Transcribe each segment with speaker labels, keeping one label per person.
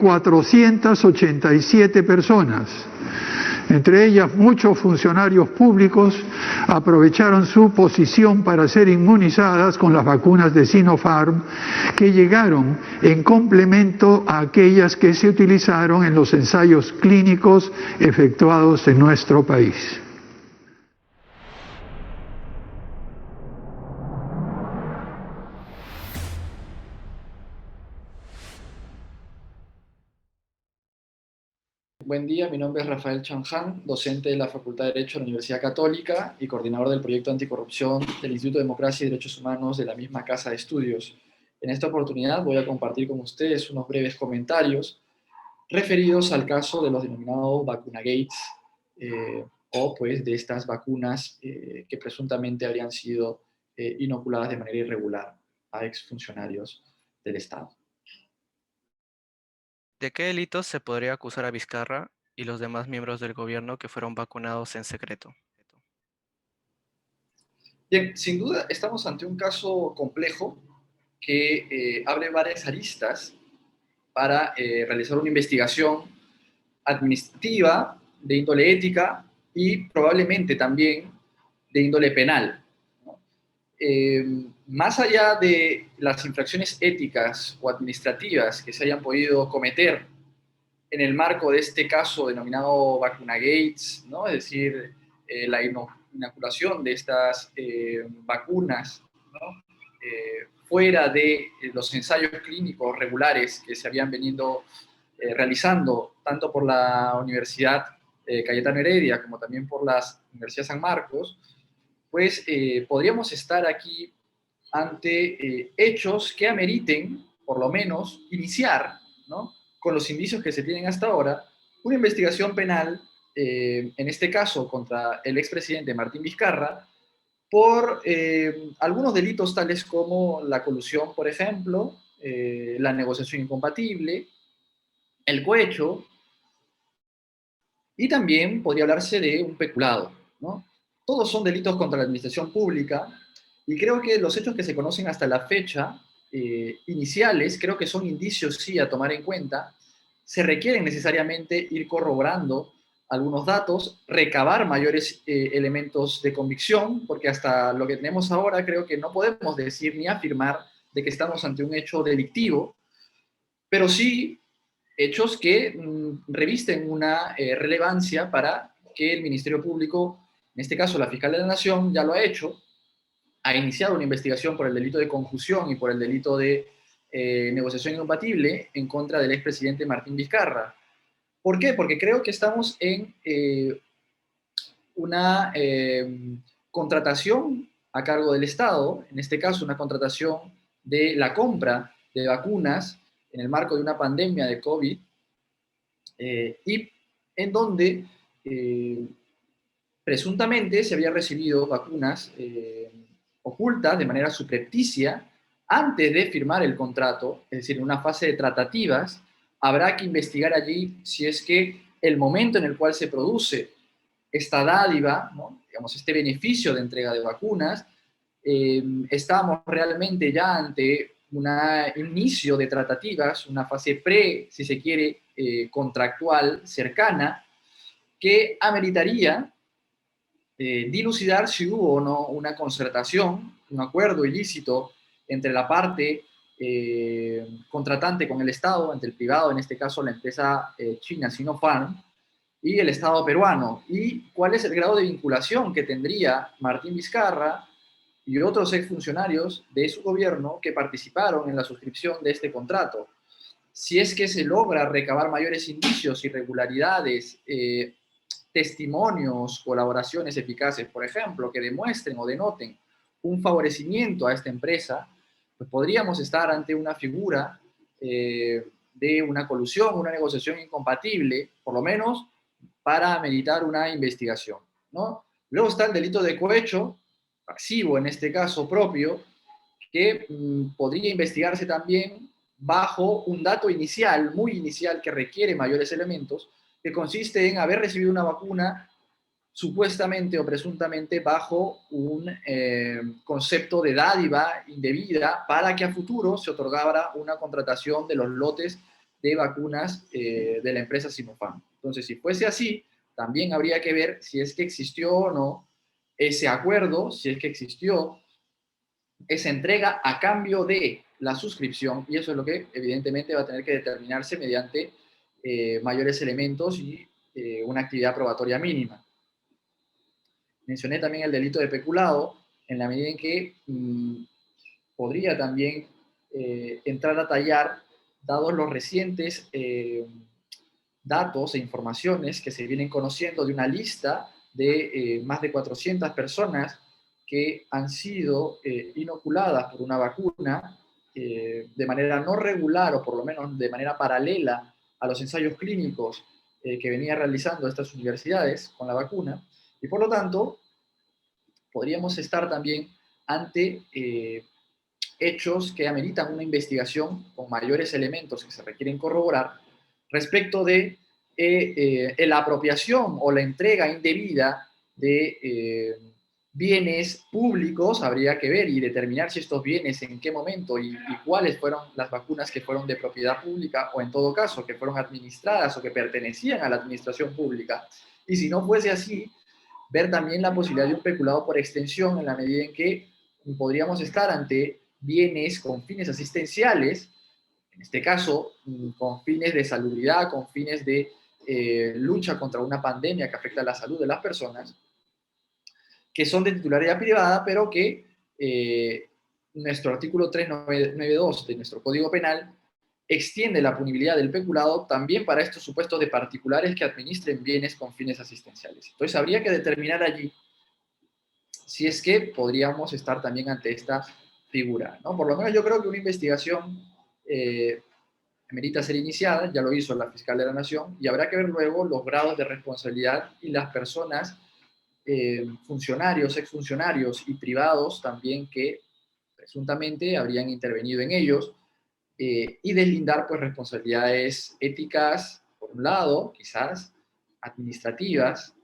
Speaker 1: 487 personas. Entre ellas, muchos funcionarios públicos aprovecharon su posición para ser inmunizadas con las vacunas de Sinopharm, que llegaron en complemento a aquellas que se utilizaron en los ensayos clínicos efectuados en nuestro país.
Speaker 2: Buen día, mi nombre es Rafael Chanján, docente de la Facultad de Derecho de la Universidad Católica y coordinador del proyecto anticorrupción del Instituto de Democracia y Derechos Humanos de la misma Casa de Estudios. En esta oportunidad voy a compartir con ustedes unos breves comentarios referidos al caso de los denominados vacunagates, o pues de estas vacunas que presuntamente habrían sido inoculadas de manera irregular a exfuncionarios del Estado.
Speaker 3: ¿De qué delitos se podría acusar a Vizcarra y los demás miembros del gobierno que fueron vacunados en secreto?
Speaker 2: Bien, sin duda estamos ante un caso complejo que abre varias aristas para realizar una investigación administrativa, de índole ética y probablemente también de índole penal, ¿no? Más allá de las infracciones éticas o administrativas que se hayan podido cometer en el marco de este caso denominado vacunagates, ¿no? Es decir, la inoculación de estas vacunas, ¿no? Fuera de los ensayos clínicos regulares que se habían venido realizando tanto por la Universidad Cayetano Heredia como también por la Universidad San Marcos, pues podríamos estar aquí ante hechos que ameriten, por lo menos, iniciar, ¿no?, con los indicios que se tienen hasta ahora, una investigación penal, en este caso contra el expresidente Martín Vizcarra, por algunos delitos tales como la colusión, por ejemplo, la negociación incompatible, el cohecho, y también podría hablarse de un peculado, ¿no? Todos son delitos contra la administración pública y creo que los hechos que se conocen hasta la fecha, iniciales, creo que son indicios sí a tomar en cuenta. Se requieren necesariamente ir corroborando algunos datos, recabar mayores elementos de convicción, porque hasta lo que tenemos ahora creo que no podemos decir ni afirmar de que estamos ante un hecho delictivo, pero sí hechos que revisten una relevancia para que el Ministerio Público, en este caso la Fiscalía de la Nación, ya lo ha hecho, ha iniciado una investigación por el delito de concusión y por el delito de negociación incompatible en contra del expresidente Martín Vizcarra. ¿Por qué? Porque creo que estamos en una contratación a cargo del Estado, en este caso una contratación de la compra de vacunas en el marco de una pandemia de COVID, y en donde presuntamente se había recibido vacunas ocultas de manera subrepticia antes de firmar el contrato, es decir, en una fase de tratativas. Habrá que investigar allí si es que el momento en el cual se produce esta dádiva, ¿no?, digamos, este beneficio de entrega de vacunas, estamos realmente ya ante un inicio de tratativas, una fase si se quiere, contractual cercana, que ameritaría dilucidar si hubo o no una concertación, un acuerdo ilícito entre la parte contratante con el Estado, entre el privado, en este caso la empresa china Sinopharm, y el Estado peruano, y cuál es el grado de vinculación que tendría Martín Vizcarra y otros exfuncionarios de su gobierno que participaron en la suscripción de este contrato. Si es que se logra recabar mayores indicios, irregularidades, testimonios, colaboraciones eficaces, por ejemplo, que demuestren o denoten un favorecimiento a esta empresa, pues podríamos estar ante una figura de una colusión, una negociación incompatible, por lo menos para meditar una investigación, ¿no? Luego está el delito de cohecho, pasivo en este caso propio, que podría investigarse también bajo un dato inicial, muy inicial, que requiere mayores elementos, que consiste en haber recibido una vacuna supuestamente o presuntamente bajo un concepto de dádiva indebida para que a futuro se otorgara una contratación de los lotes de vacunas de la empresa Sinopharm. Entonces, si fuese así, también habría que ver si es que existió o no ese acuerdo, si es que existió esa entrega a cambio de la suscripción, y eso es lo que evidentemente va a tener que determinarse mediante mayores elementos y una actividad probatoria mínima. Mencioné también el delito de peculado, en la medida en que podría también entrar a tallar, dados los recientes datos e informaciones que se vienen conociendo de una lista de más de 400 personas que han sido inoculadas por una vacuna de manera no regular o por lo menos de manera paralela a los ensayos clínicos que venía realizando estas universidades con la vacuna, y por lo tanto podríamos estar también ante hechos que ameritan una investigación con mayores elementos que se requieren corroborar respecto de la apropiación o la entrega indebida de bienes públicos. Habría que ver y determinar si estos bienes en qué momento y cuáles fueron las vacunas que fueron de propiedad pública, o en todo caso que fueron administradas o que pertenecían a la administración pública. Y si no fuese así, ver también la posibilidad de un peculado por extensión, en la medida en que podríamos estar ante bienes con fines asistenciales, en este caso con fines de salubridad, con fines de lucha contra una pandemia que afecta a la salud de las personas, que son de titularidad privada, pero que nuestro artículo 392 de nuestro Código Penal extiende la punibilidad del peculado también para estos supuestos de particulares que administren bienes con fines asistenciales. Entonces habría que determinar allí si es que podríamos estar también ante esta figura, ¿no? Por lo menos yo creo que una investigación merita ser iniciada, ya lo hizo la fiscal de la Nación, y habrá que ver luego los grados de responsabilidad y las personas, funcionarios, exfuncionarios y privados también que presuntamente habrían intervenido en ellos, y deslindar pues responsabilidades éticas, por un lado, quizás, administrativas,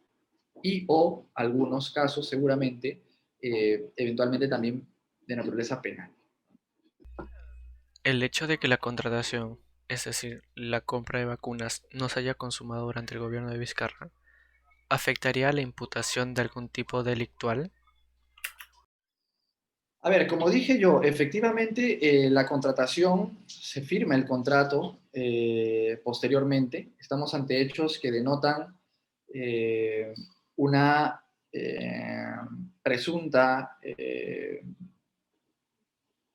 Speaker 2: y o algunos casos seguramente, eventualmente también de naturaleza penal.
Speaker 3: El hecho de que la contratación, es decir, la compra de vacunas, no se haya consumado durante el gobierno de Vizcarra, ¿afectaría a la imputación de algún tipo delictual?
Speaker 2: A ver, como dije yo, efectivamente la contratación, se firma el contrato posteriormente. Estamos ante hechos que denotan una presunta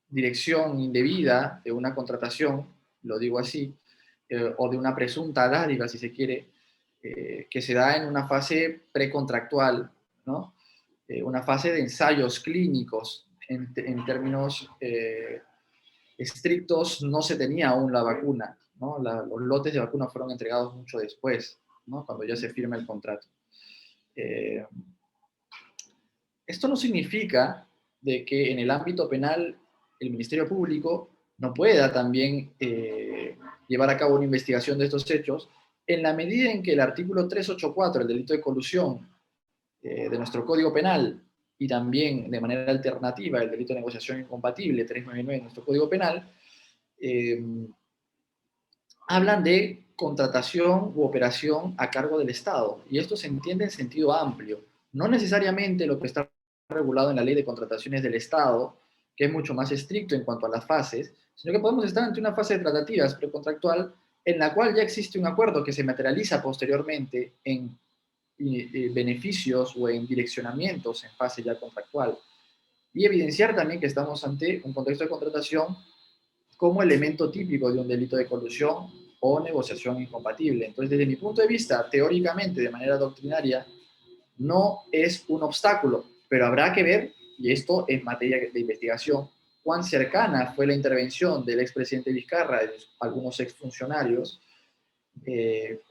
Speaker 2: dirección indebida de una contratación, lo digo así, o de una presunta dádiva, si se quiere, que se da en una fase precontractual, ¿no? Una fase de ensayos clínicos. En términos estrictos, no se tenía aún la vacuna, ¿no? Los lotes de vacuna fueron entregados mucho después, ¿no? Cuando ya se firma el contrato. Esto no significa de que en el ámbito penal el Ministerio Público no pueda también llevar a cabo una investigación de estos hechos, en la medida en que el artículo 384, el delito de colusión de nuestro Código Penal, y también de manera alternativa el delito de negociación incompatible 399 de nuestro Código Penal, hablan de contratación u operación a cargo del Estado, y esto se entiende en sentido amplio. No necesariamente lo que está regulado en la ley de contrataciones del Estado, que es mucho más estricto en cuanto a las fases, sino que podemos estar ante una fase de tratativas precontractual en la cual ya existe un acuerdo que se materializa posteriormente en beneficios o en direccionamientos en fase ya contractual. Y evidenciar también que estamos ante un contexto de contratación como elemento típico de un delito de colusión o negociación incompatible. Entonces, desde mi punto de vista, teóricamente, de manera doctrinaria, no es un obstáculo, pero habrá que ver, y esto en materia de investigación, cuán cercana fue la intervención del expresidente Vizcarra y de algunos exfuncionarios,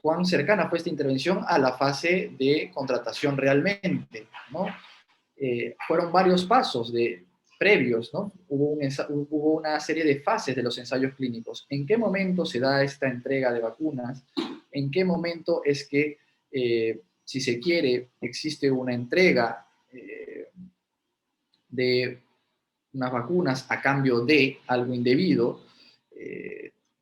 Speaker 2: cuán cercana fue esta intervención a la fase de contratación realmente, ¿no? Fueron varios pasos previos, ¿no? Hubo una serie de fases de los ensayos clínicos. ¿En qué momento se da esta entrega de vacunas? ¿En qué momento es que, si se quiere, existe una entrega de unas vacunas a cambio de algo indebido?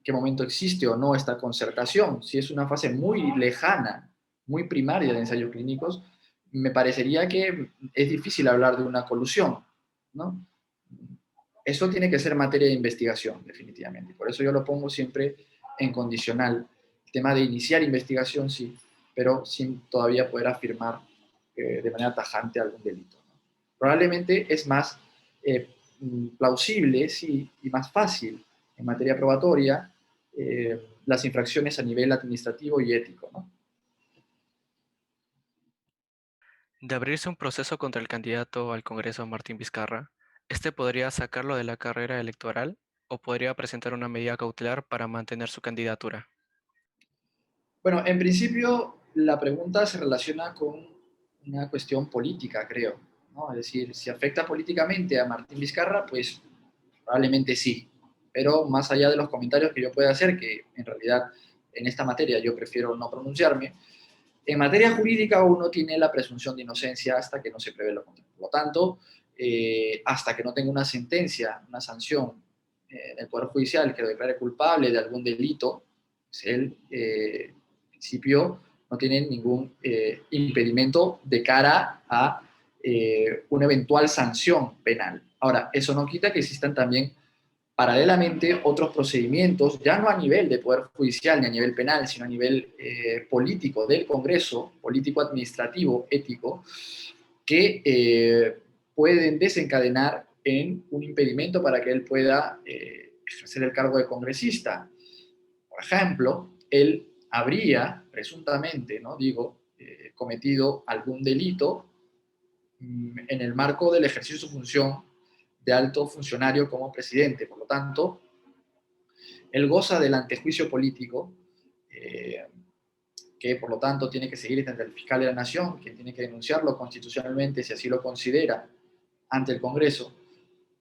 Speaker 2: qué momento existe o no esta concertación. Si es una fase muy lejana, muy primaria de ensayos clínicos, me parecería que es difícil hablar de una colusión, ¿no? Eso tiene que ser materia de investigación, definitivamente. Por eso yo lo pongo siempre en condicional. El tema de iniciar investigación, sí, pero sin todavía poder afirmar de manera tajante algún delito, ¿no? Probablemente es más eh, plausible, sí, y más fácil en materia probatoria las infracciones a nivel administrativo y ético, ¿no?
Speaker 3: De abrirse un proceso contra el candidato al Congreso Martín Vizcarra, este podría sacarlo de la carrera electoral o podría presentar una medida cautelar para mantener su candidatura.
Speaker 2: Bueno, en principio la pregunta se relaciona con una cuestión política, creo, ¿no? Es decir, si afecta políticamente a Martín Vizcarra, pues probablemente sí. Pero más allá de los comentarios que yo pueda hacer, que en realidad en esta materia yo prefiero no pronunciarme, en materia jurídica uno tiene la presunción de inocencia hasta que no se prevé lo contrario. Por lo tanto, hasta que no tenga una sentencia, una sanción en el Poder Judicial que lo declare culpable de algún delito, pues él, en principio, no tiene ningún impedimento de cara a una eventual sanción penal. Ahora, eso no quita que existan también paralelamente otros procedimientos, ya no a nivel de Poder Judicial ni a nivel penal, sino a nivel político del Congreso, político-administrativo, ético, que pueden desencadenar en un impedimento para que él pueda ejercer el cargo de congresista. Por ejemplo, él habría, presuntamente, ¿no? Digo, cometido algún delito en el marco del ejercicio de su función de alto funcionario como presidente. Por lo tanto, él goza del antejuicio político, eh, que por lo tanto tiene que seguir ante el fiscal de la Nación, que tiene que denunciarlo constitucionalmente si así lo considera ante el Congreso.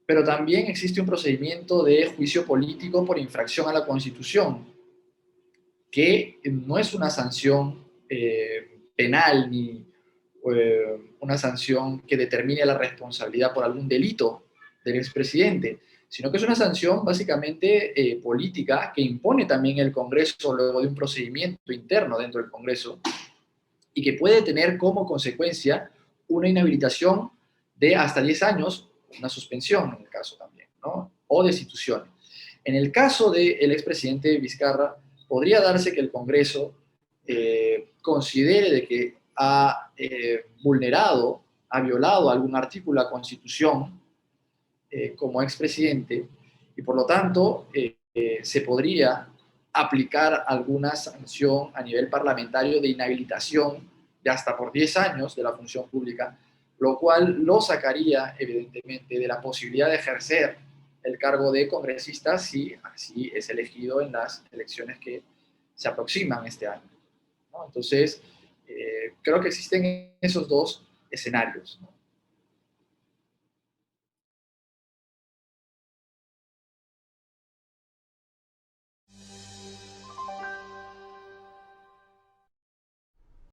Speaker 2: Pero también existe un procedimiento de juicio político por infracción a la Constitución, que no es una sanción penal ni una sanción que determine la responsabilidad por algún delito del expresidente, sino que es una sanción básicamente política que impone también el Congreso luego de un procedimiento interno dentro del Congreso y que puede tener como consecuencia una inhabilitación de hasta 10 años, una suspensión en el caso también, ¿no? O destitución. En el caso del expresidente Vizcarra, podría darse que el Congreso considere de que ha vulnerado, ha violado algún artículo de la Constitución como expresidente y por lo tanto se podría aplicar alguna sanción a nivel parlamentario de inhabilitación de hasta por 10 años de la función pública, lo cual lo sacaría evidentemente de la posibilidad de ejercer el cargo de congresista si así es elegido en las elecciones que se aproximan este año, ¿no? Entonces, creo que existen esos dos escenarios, ¿no?